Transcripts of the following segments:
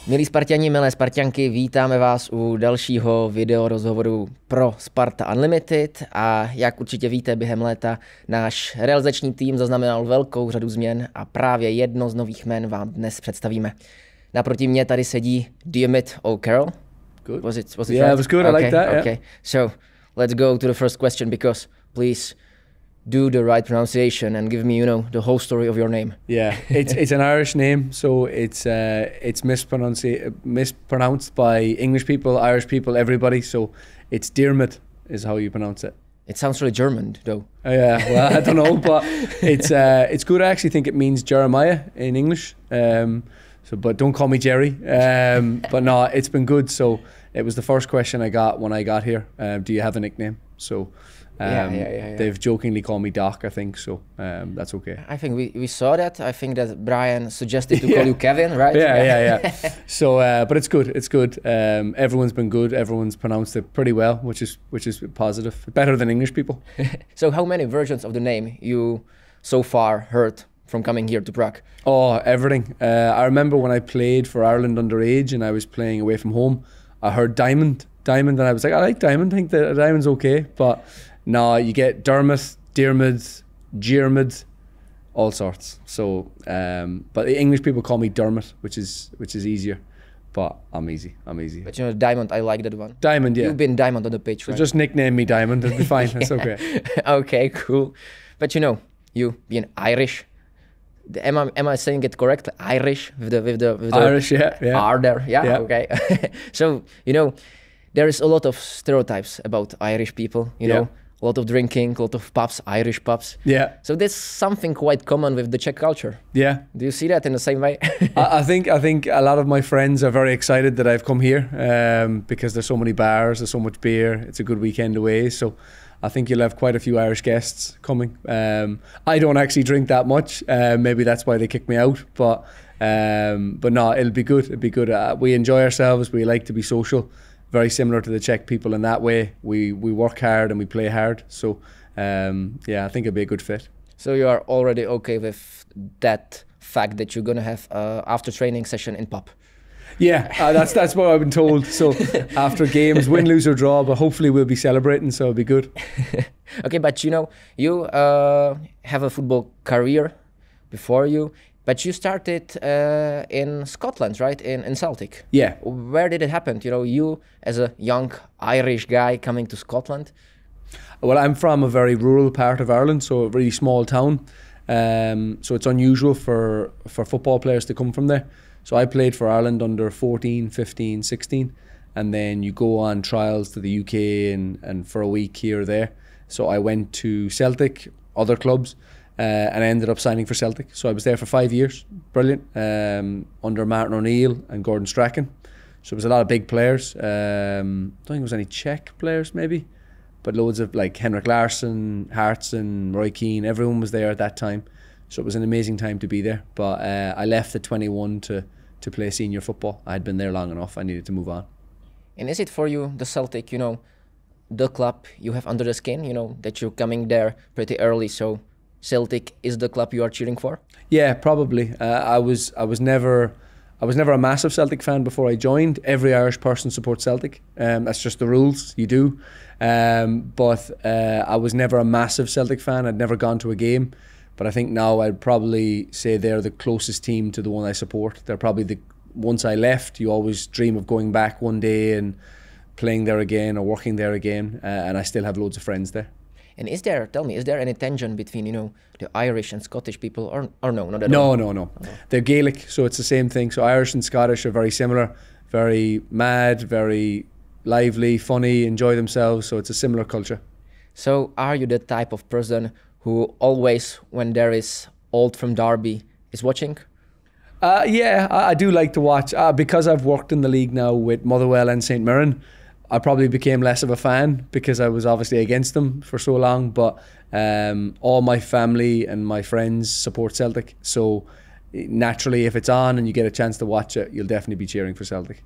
Milí Sparťani, milé Sparťanky, vítáme vás u dalšího video rozhovoru pro Sparta Unlimited a jak určitě víte, během léta náš realizační tým zaznamenal velkou řadu změn a právě jedno z nových jmen vám dnes představíme. Naproti mě tady sedí 𝐃𝐢𝐚𝐫𝐸𝐿. Good. Was it Yeah, right? it was good. I like that. Yeah. Okay, so let's go to the first question because please do the right pronunciation and give me, you know, the whole story of your name. Yeah, it's an Irish name, so it's mispronounced by English people, Irish people, everybody. So it's 𝐃𝐢𝐚𝐫𝐸𝐿 is how you pronounce it. It sounds really German, though. Yeah, well, I don't know, but it's good. I actually think it means Jeremiah in English. But don't call me Jerry. But no, it's been good. So it was the first question I got when I got here. Do you have a nickname? So. Yeah. They've jokingly called me Doc, I think, so that's okay. I think we saw that. I think that Brian suggested to call you Kevin, right? Yeah. So, but it's good. It's good. Everyone's been good. Everyone's pronounced it pretty well, which is positive. Better than English people. So, how many versions of the name you so far heard from coming here to Prague? Oh, everything. I remember when I played for Ireland underage and I was playing away from home. I heard Diamond, and I was like, I like Diamond. I think that Diamond's okay, but. No, you get Dermot, 𝐃𝐢𝐚𝐫𝐸𝐿, all sorts. So, but the English people call me Dermot, which is easier. But I'm easy. But you know, Diamond, I like that one. Diamond, yeah. You've been Diamond on the pitch, So right? just nickname me Diamond. It'll be fine. That's okay. Okay, cool. But you know, you being Irish. Am I saying it correctly? Irish with the Irish, yeah. R there, yeah. Okay. So you know, there is a lot of stereotypes about Irish people. You know. A lot of drinking, a lot of pubs, Irish pubs. Yeah. So there's something quite common with the Czech culture. Yeah. Do you see that in the same way? I think a lot of my friends are very excited that I've come here because there's so many bars, there's so much beer. It's a good weekend away. So I think you'll have quite a few Irish guests coming. I don't actually drink that much. Maybe that's why they kicked me out. But no, it'll be good. It'll be good. We enjoy ourselves. We like to be social. Very similar to the Czech people in that way. We work hard and we play hard. So yeah, I think it'd be a good fit. So you are already okay with that fact that you're gonna have after training session in pub? Yeah, that's what I've been told. So after games, win, lose or draw, but hopefully we'll be celebrating, so it'll be good. Okay, but you know, you have a football career before you. But you started in Scotland, right? In Celtic. Yeah. Where did it happen? You know, you as a young Irish guy coming to Scotland. Well, I'm from a very rural part of Ireland, so a really small town. So it's unusual for football players to come from there. So I played for Ireland under 14, 15, 16, and then you go on trials to the UK and for a week here or there. So I went to Celtic, other clubs. And I ended up signing for Celtic. So I was there for 5 years. Brilliant. Under Martin O'Neill and Gordon Strachan. So it was a lot of big players. I don't think there was any Czech players maybe, but loads of like Henrik Larsson, Hartson, Roy Keane, everyone was there at that time. So it was an amazing time to be there. But I left at 21 to play senior football. I had been there long enough. I needed to move on. And is it for you, the Celtic, you know, the club you have under the skin, you know, that you're coming there pretty early, so Celtic is the club you are cheering for? Yeah, probably. I was never a massive Celtic fan before I joined. Every Irish person supports Celtic. That's just the rules. You do. But I was never a massive Celtic fan. I'd never gone to a game. But I think now I'd probably say they're the closest team to the one I support. They're probably once I left, you always dream of going back one day and playing there again or working there again. And I still have loads of friends there. And is there any tension between, you know, the Irish and Scottish people or no, not at all? No. They're Gaelic, so it's the same thing. So Irish and Scottish are very similar, very mad, very lively, funny, enjoy themselves. So it's a similar culture. So are you the type of person who always, when there is Old from Derby, is watching? Yeah, I do like to watch. Because I've worked in the league now with Motherwell and St Mirren, I probably became less of a fan because I was obviously against them for so long. But all my family and my friends support Celtic. So naturally, if it's on and you get a chance to watch it, you'll definitely be cheering for Celtic.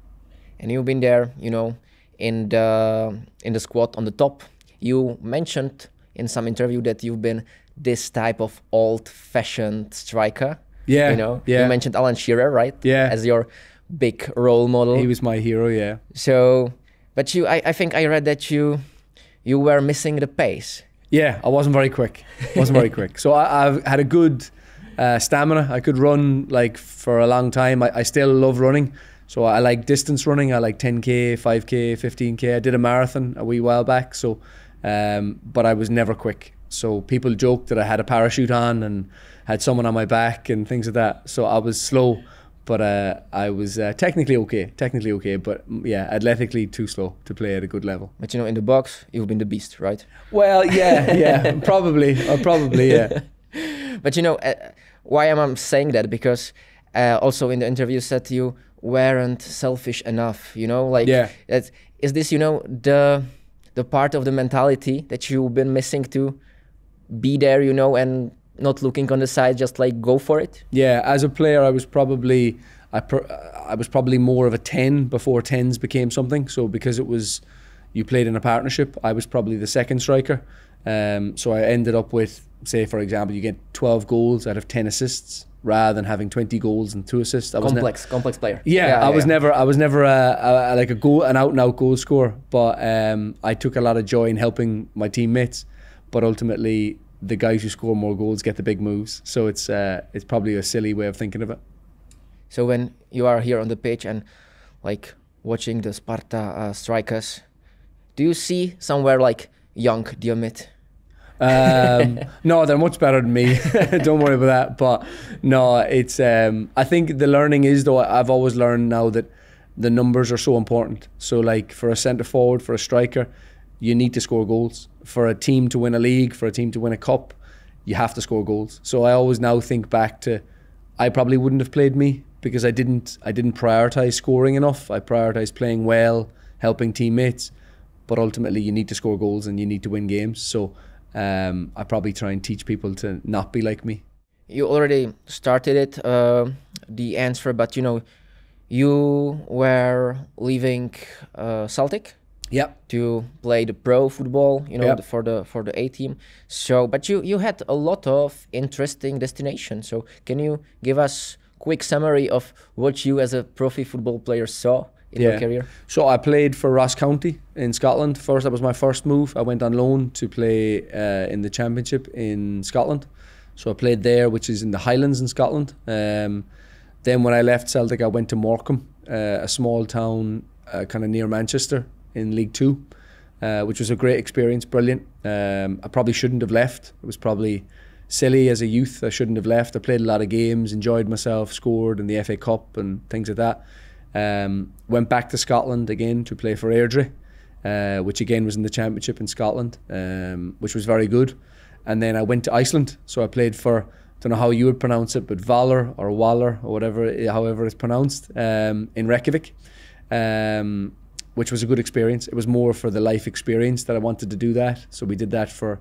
And you've been there, you know, in the squad on the top. You mentioned in some interview that you've been this type of old-fashioned striker. Yeah, you know, yeah. You mentioned Alan Shearer, right? Yeah. As your big role model. He was my hero, yeah. So, but I think I read that you were missing the pace. Yeah, I wasn't very quick. So I've had a good stamina. I could run like for a long time. I still love running. So I like distance running. I like 10K, 5K, 15K. I did a marathon a wee while back. So, but I was never quick. So people joked that I had a parachute on and had someone on my back and things like that. So I was slow, but I was technically okay. But yeah, athletically too slow to play at a good level. But in the box, you've been the beast, right? Well, yeah, probably, yeah. But why am I saying that? Because also in the interview said you weren't selfish enough, like, yeah. Is this, the part of the mentality that you've been missing to be there, and not looking on the side, just like go for it? Yeah, as a player, I was probably more of a 10 before 10s became something. So because you played in a partnership, I was probably the second striker. So I ended up with, say for example, you get 12 goals out of 10 assists rather than having 20 goals and 2 assists. Complex player. Yeah, I was never like an out and out goal scorer, but I took a lot of joy in helping my teammates. But ultimately, the guys who score more goals get the big moves. So it's probably a silly way of thinking of it. So when you are here on the pitch and like watching the Sparta strikers, do you see somewhere like young 𝐃𝐢𝐚𝐫𝐸? No, they're much better than me. Don't worry about that. But no, it's I think the learning is, though, I've always learned now that the numbers are so important. So like for a centre forward, for a striker, you need to score goals. For a team to win a league, for a team to win a cup, you have to score goals. So I always now think back to, I probably wouldn't have played me because I didn't prioritise scoring enough. I prioritised playing well, helping teammates. But ultimately, you need to score goals and you need to win games. So I probably try and teach people to not be like me. You already started it, the answer, but you were leaving Celtic. Yep. To play the pro football, Yep. for the A team. So, but you had a lot of interesting destinations. So, can you give us quick summary of what you as a profi football player saw in your career? So I played for Ross County in Scotland. That was my first move. I went on loan to play in the Championship in Scotland. So I played there, which is in the Highlands in Scotland. Then when I left Celtic, I went to Morecambe, a small town kind of near Manchester in League Two, which was a great experience, brilliant. I probably shouldn't have left. It was probably silly as a youth. I shouldn't have left. I played a lot of games, enjoyed myself, scored in the FA Cup and things like that. Went back to Scotland again to play for Airdrie, which again was in the Championship in Scotland, which was very good. And then I went to Iceland. So I played for, don't know how you would pronounce it, but Valur or Waller or whatever, however it's pronounced, in Reykjavik. Which was a good experience. It was more for the life experience that I wanted to do that. So we did that for,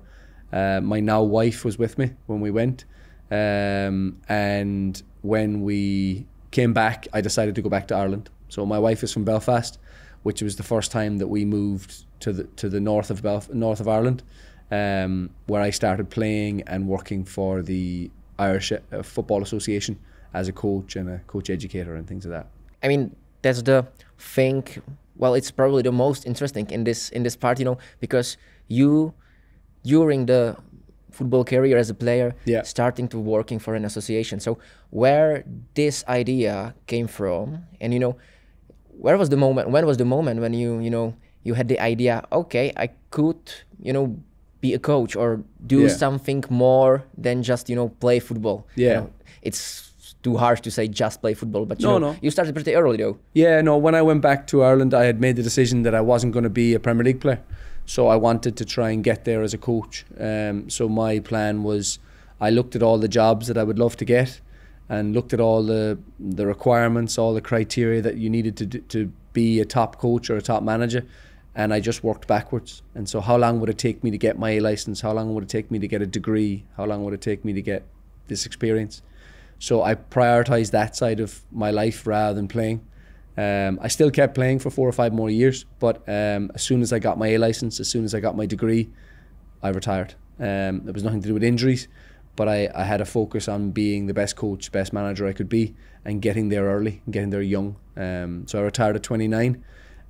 my now wife was with me when we went. And when we came back, I decided to go back to Ireland. So my wife is from Belfast, which was the first time that we moved to the north of Ireland, where I started playing and working for the Irish Football Association as a coach and a coach educator and things like that. I mean, that's the thing. Well, it's probably the most interesting in this part, because you, during the football career as a player, starting to working for an association. So where this idea came from, and where was the moment? When was the moment when you had the idea? Okay, I could be a coach or do something more than just play football. Yeah, it's too harsh to say just play football, but no. You started pretty early though. Yeah, no, when I went back to Ireland, I had made the decision that I wasn't going to be a Premier League player. So I wanted to try and get there as a coach. So my plan was, I looked at all the jobs that I would love to get and looked at all the requirements, all the criteria that you needed to be a top coach or a top manager. And I just worked backwards. And so how long would it take me to get my A license? How long would it take me to get a degree? How long would it take me to get this experience? So I prioritized that side of my life rather than playing. I still kept playing for 4 or 5 more years, but as soon as I got my A license, as soon as I got my degree, I retired. There was nothing to do with injuries, but I had a focus on being the best coach, best manager I could be, and getting there early, and getting there young. So I retired at 29,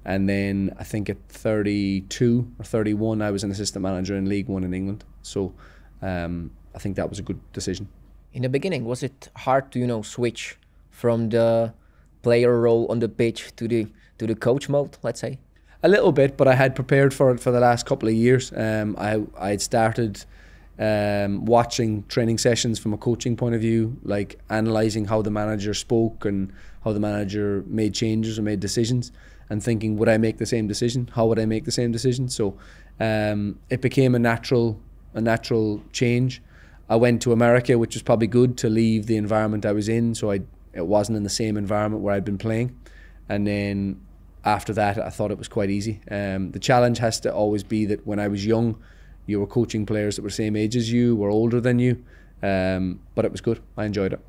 and then I think at 32 or 31 I was an assistant manager in League One in England. So I think that was a good decision. In the beginning, was it hard to switch from the player role on the pitch to the coach mode, let's say? A little bit, but I had prepared for it for the last couple of years. I had started watching training sessions from a coaching point of view, like analysing how the manager spoke and how the manager made changes or made decisions, and thinking, would I make the same decision? How would I make the same decision? So it became a natural change. I went to America, which was probably good to leave the environment I was in, so it wasn't in the same environment where I'd been playing. And then after that, I thought it was quite easy. The challenge has to always be that when I was young, you were coaching players that were the same age as you, were older than you, but it was good. I enjoyed it.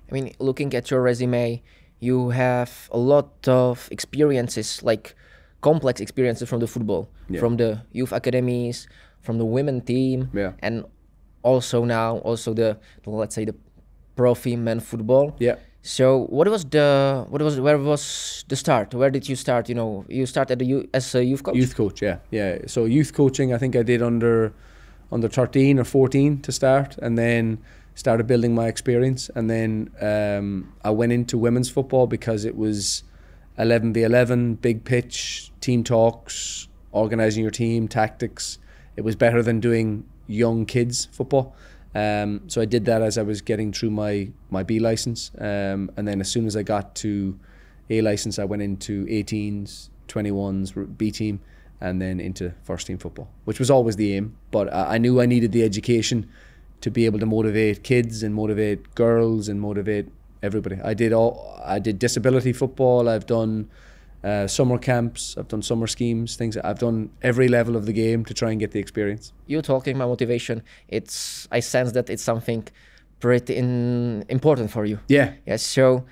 I mean, looking at your resume, you have a lot of experiences, like complex experiences from the football, from the youth academies, from the women team, and also now the let's say the profi men football. Yeah. So where was the start? Where did you start? You started as a youth coach? Youth coach, yeah. So youth coaching, I think I did under 13 or 14 to start, and then started building my experience. And then I went into women's football because it was 11v11, big pitch, team talks, organising your team, tactics. It was better than doing young kids football. So I did that as I was getting through my B license, and then as soon as I got to A license, I went into 18s, 21s, B team, and then into first team football, which was always the aim. But I knew I needed the education to be able to motivate kids and motivate girls and motivate everybody. I did disability football. I've done summer camps, I've done summer schemes, things. I've done every level of the game to try and get the experience. You're talking about motivation. I sense that it's something pretty important for you. Yeah. Yes. So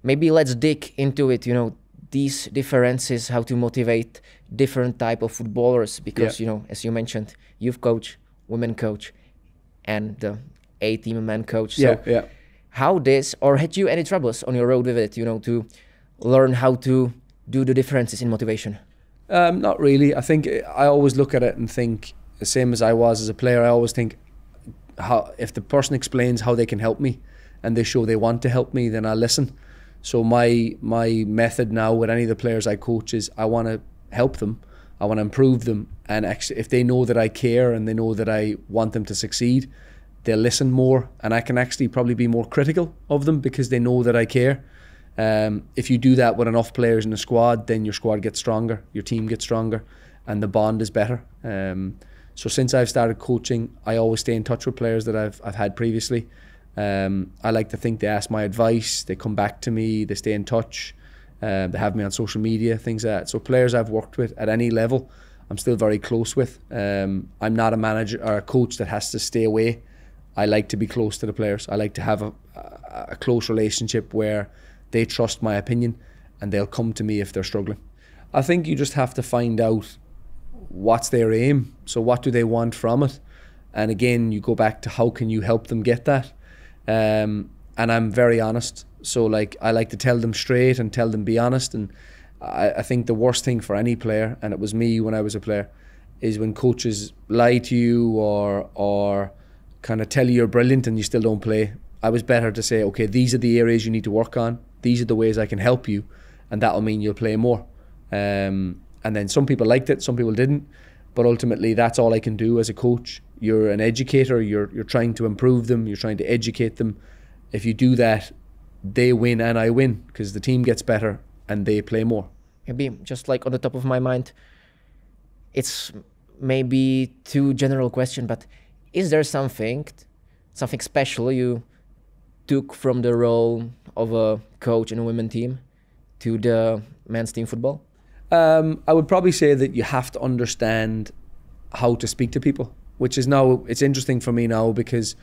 maybe let's dig into it. These differences, how to motivate different type of footballers, because as you mentioned, youth coach, women coach, and the A team men coach. So how this, or had you any troubles on your road with it? To learn how to do the differences in motivation? Not really. I think I always look at it and think, the same as I was as a player, I always think, if the person explains how they can help me and they show they want to help me, then I'll listen. So my method now with any of the players I coach is I want to help them, I want to improve them, and actually, if they know that I care and they know that I want them to succeed, they'll listen more, and I can actually probably be more critical of them because they know that I care. If you do that with enough players in a squad, then your squad gets stronger, your team gets stronger, and the bond is better. So since I've started coaching, I always stay in touch with players that I've had previously. I like to think they ask my advice, they come back to me, they stay in touch, they have me on social media, things like that. So players I've worked with at any level, I'm still very close with. I'm not a manager or a coach that has to stay away. I like to be close to the players. I like to have a close relationship where they trust my opinion and they'll come to me if they're struggling. I think you just have to find out what's their aim. So what do they want from it? And again, you go back to how can you help them get that? And I'm very honest. So I like to tell them straight and tell them be honest. And I think the worst thing for any player, and it was me when I was a player, is when coaches lie to you or kind of tell you you're brilliant and you still don't play. I was better to say, okay, these are the areas you need to work on. These are the ways I can help you, and that'll mean you'll play more. And then some people liked it, some people didn't, but ultimately that's all I can do as a coach. You're an educator, you're trying to improve them, you're trying to educate them. If you do that, they win and I win, because the team gets better and they play more. Maybe just like on the top of my mind, it's maybe too general question, but is there something special you took from the role of a coach in a women's team to the men's team football? I would probably say that you have to understand how to speak to people, which is now, it's interesting for me now because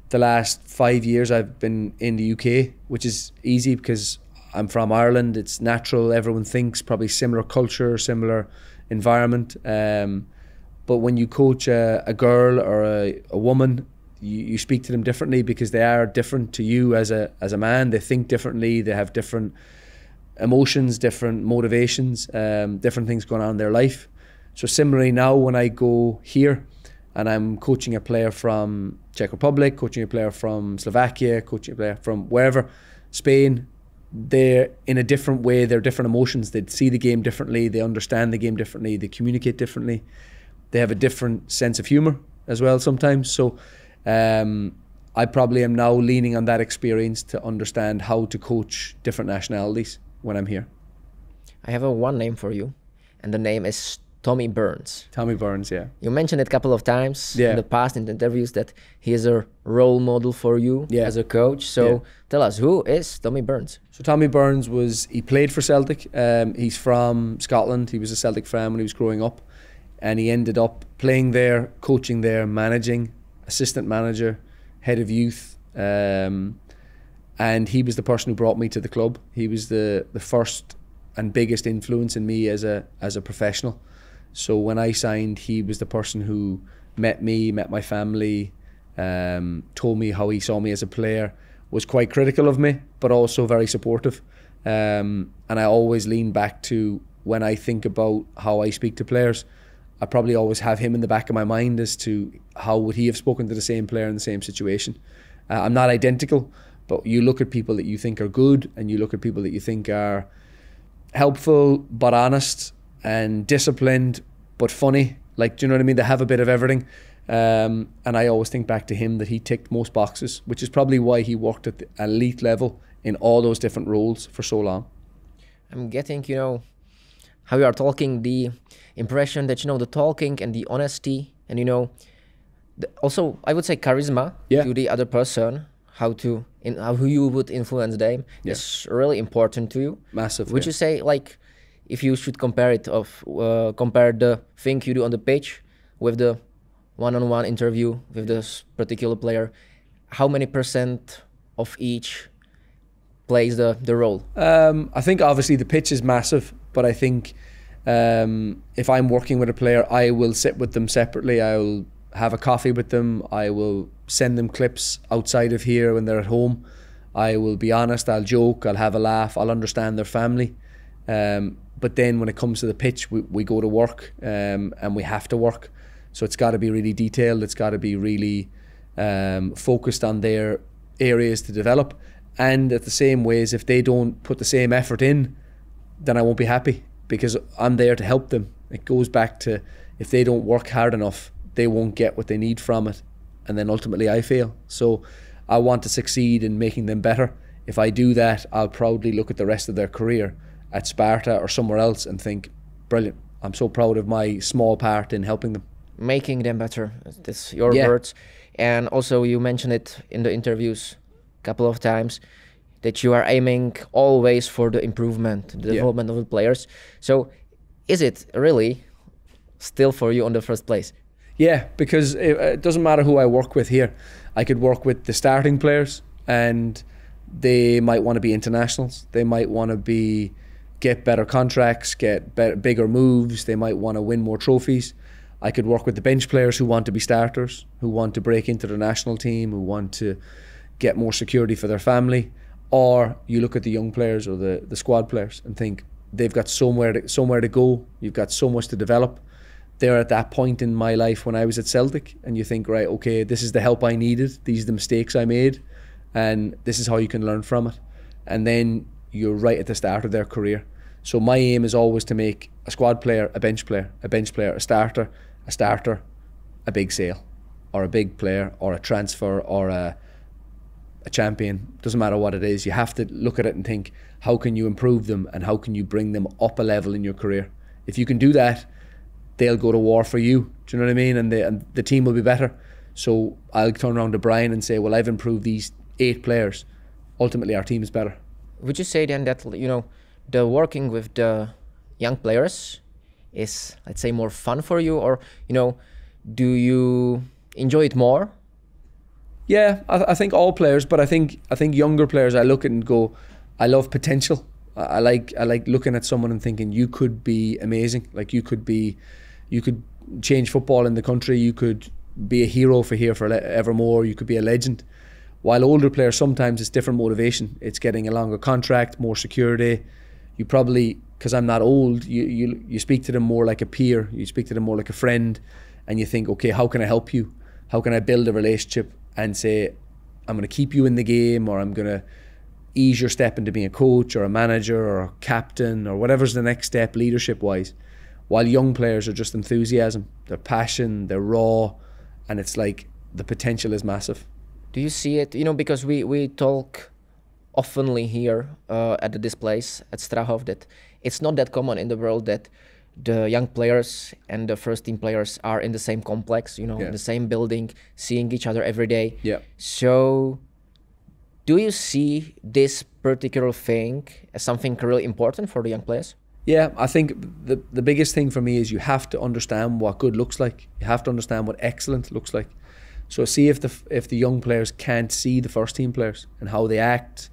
the last 5 years I've been in the UK, which is easy because I'm from Ireland. It's natural. Everyone thinks probably similar culture, similar environment. But when you coach a girl or a woman, you speak to them differently because they are different to you as a man. They think differently. They have different emotions, different motivations, different things going on in their life. So similarly now when I go here and I'm coaching a player from Czech Republic, coaching a player from Slovakia, coaching a player from wherever, Spain, they're in a different way. They're different emotions. They see the game differently. They understand the game differently. They communicate differently. They have a different sense of humor as well sometimes. So I probably am now leaning on that experience to understand how to coach different nationalities when I'm here. I have one name for you, and the name is Tommy Burns. Tommy Burns, yeah. You mentioned it a couple of times in the past in the interviews that he is a role model for you as a coach. So tell us, who is Tommy Burns? So Tommy Burns he played for Celtic. He's from Scotland. He was a Celtic fan when he was growing up. And he ended up playing there, coaching there, managing, assistant manager, head of youth. And he was the person who brought me to the club. He was the first and biggest influence in me as a professional. So when I signed, he was the person who met me, met my family, told me how he saw me as a player, was quite critical of me, but also very supportive. And I always lean back to, when I think about how I speak to players, I probably always have him in the back of my mind as to how would he have spoken to the same player in the same situation. I'm not identical, but you look at people that you think are good and you look at people that you think are helpful but honest and disciplined but funny. Like, do you know what I mean? They have a bit of everything. And I always think back to him that he ticked most boxes, which is probably why he worked at the elite level in all those different roles for so long. I'm getting, how you are talking, the impression that, the talking and the honesty and, also, I would say charisma to the other person, how you would influence them is really important to you. Massive. Would you say, like, if you should compare the thing you do on the pitch with the one-on-one interview with this particular player, how many % of each plays the role? I think obviously the pitch is massive, but I think if I'm working with a player, I will sit with them separately. I'll have a coffee with them. I will send them clips outside of here when they're at home. I will be honest, I'll joke, I'll have a laugh, I'll understand their family. But then when it comes to the pitch, we go to work and we have to work. So it's got to be really detailed. It's got to be really focused on their areas to develop. And at the same ways, if they don't put the same effort in, then I won't be happy because I'm there to help them. It goes back to, if they don't work hard enough, they won't get what they need from it. And then ultimately I fail. So I want to succeed in making them better. If I do that, I'll proudly look at the rest of their career at Sparta or somewhere else and think, brilliant, I'm so proud of my small part in helping them. Making them better, that's your words. And also you mentioned it in the interviews a couple of times, that you are aiming always for the improvement, the development of the players. So is it really still for you on the first place? Yeah, because it doesn't matter who I work with here. I could work with the starting players and they might want to be internationals. They might want to get better contracts, get bigger moves. They might want to win more trophies. I could work with the bench players who want to be starters, who want to break into the national team, who want to get more security for their family. Or you look at the young players or the squad players and think they've got somewhere to go. You've got so much to develop. They're at that point in my life when I was at Celtic, and you think, right, okay, this is the help I needed. These are the mistakes I made, and this is how you can learn from it. And then you're right at the start of their career. So my aim is always to make a squad player, a bench player, a starter, a big sale, or a big player, or a transfer, or a champion. Doesn't matter what it is. You have to look at it and think, how can you improve them and how can you bring them up a level in your career? If you can do that, they'll go to war for you. Do you know what I mean? And the team will be better. So I'll turn around to Brian and say, well, I've improved these 8 players. Ultimately, our team is better. Would you say then that, the working with the young players is, let's say, more fun for you? Or, do you enjoy it more? Yeah, I think all players, but I think younger players, I look at and go, I love potential. I like looking at someone and thinking, you could be amazing. Like you could change football in the country. You could be a hero for here forevermore. You could be a legend. While older players, sometimes it's different motivation. It's getting a longer contract, more security. You probably, because I'm not old, you speak to them more like a peer. You speak to them more like a friend, and you think, okay, how can I help you? How can I build a relationship and say, I'm going to keep you in the game, or I'm going to ease your step into being a coach or a manager or a captain or whatever's the next step leadership-wise. While young players are just enthusiasm, their passion, they're raw, and it's like the potential is massive. Do you see it? You know, because we talk oftenly here at this place at Strahov that it's not that common in the world that the young players and the first team players are in the same complex, you know, in the same building, seeing each other every day. Yeah. So do you see this particular thing as something really important for the young players? Yeah, I think the biggest thing for me is you have to understand what good looks like. You have to understand what excellent looks like. So see if the young players can't see the first team players and how they act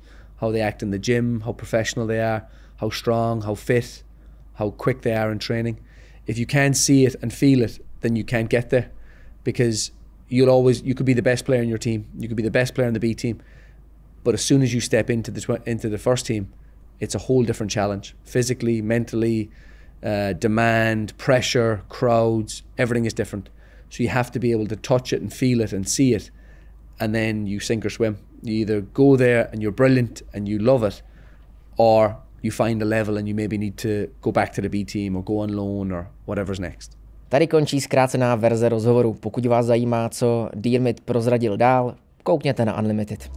in the gym, how professional they are, how strong, how fit, how quick they are in training. If you can't see it and feel it, then you can't get there, because you could be the best player in your team, you could be the best player in the B team, but as soon as you step into the first team, it's a whole different challenge, physically, mentally, demand, pressure, crowds, everything is different. So you have to be able to touch it and feel it and see it, and then you sink or swim. You either go there and you're brilliant and you love it, or you find a level and you maybe need to go back to the B team or go on loan or whatever's next. Tady končí zkrácená verze rozhovoru. Pokud vás zajímá, co 𝐃𝐢𝐚𝐫𝐸 prozradil dál, koukněte na Unlimited.